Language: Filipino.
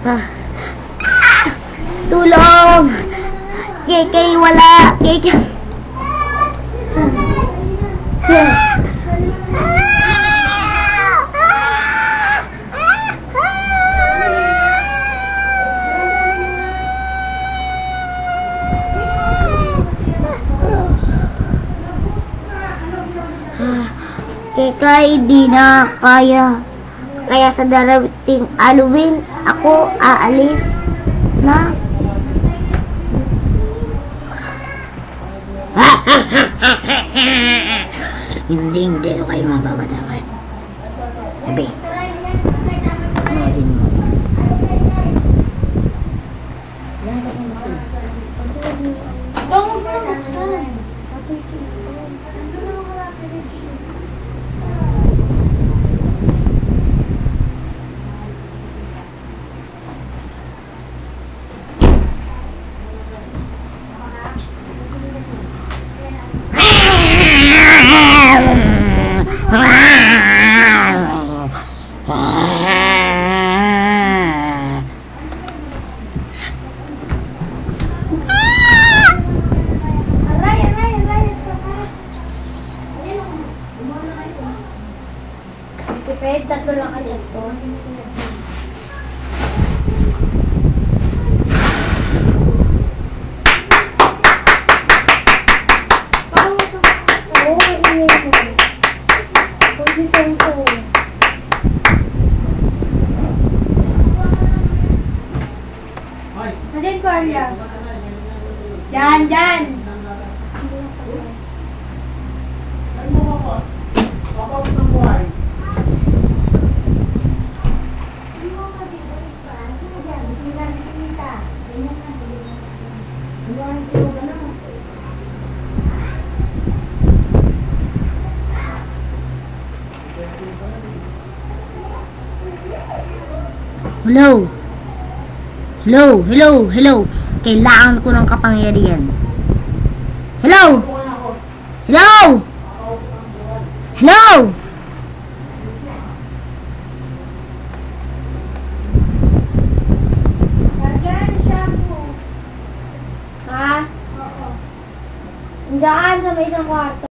Ah. Tulong! KK wala! KK... KK, di na kaya. Kaya sa darating Halloween, ako aalis na. Hindi ko kayo mababatawan. Sabi. Fred, tatlo lang ka dyan po. Parang ito. Oo, ingay mo. Kung dito ito. Nandiyan po, Alia. Dyan. Ano mo ako? Kapag ng buhay. Hello. Kailangan ko ng kapangyarihan. Hello. Nandiyan siya po. Ha? Oo. Nandiyan sa may isang kwarto.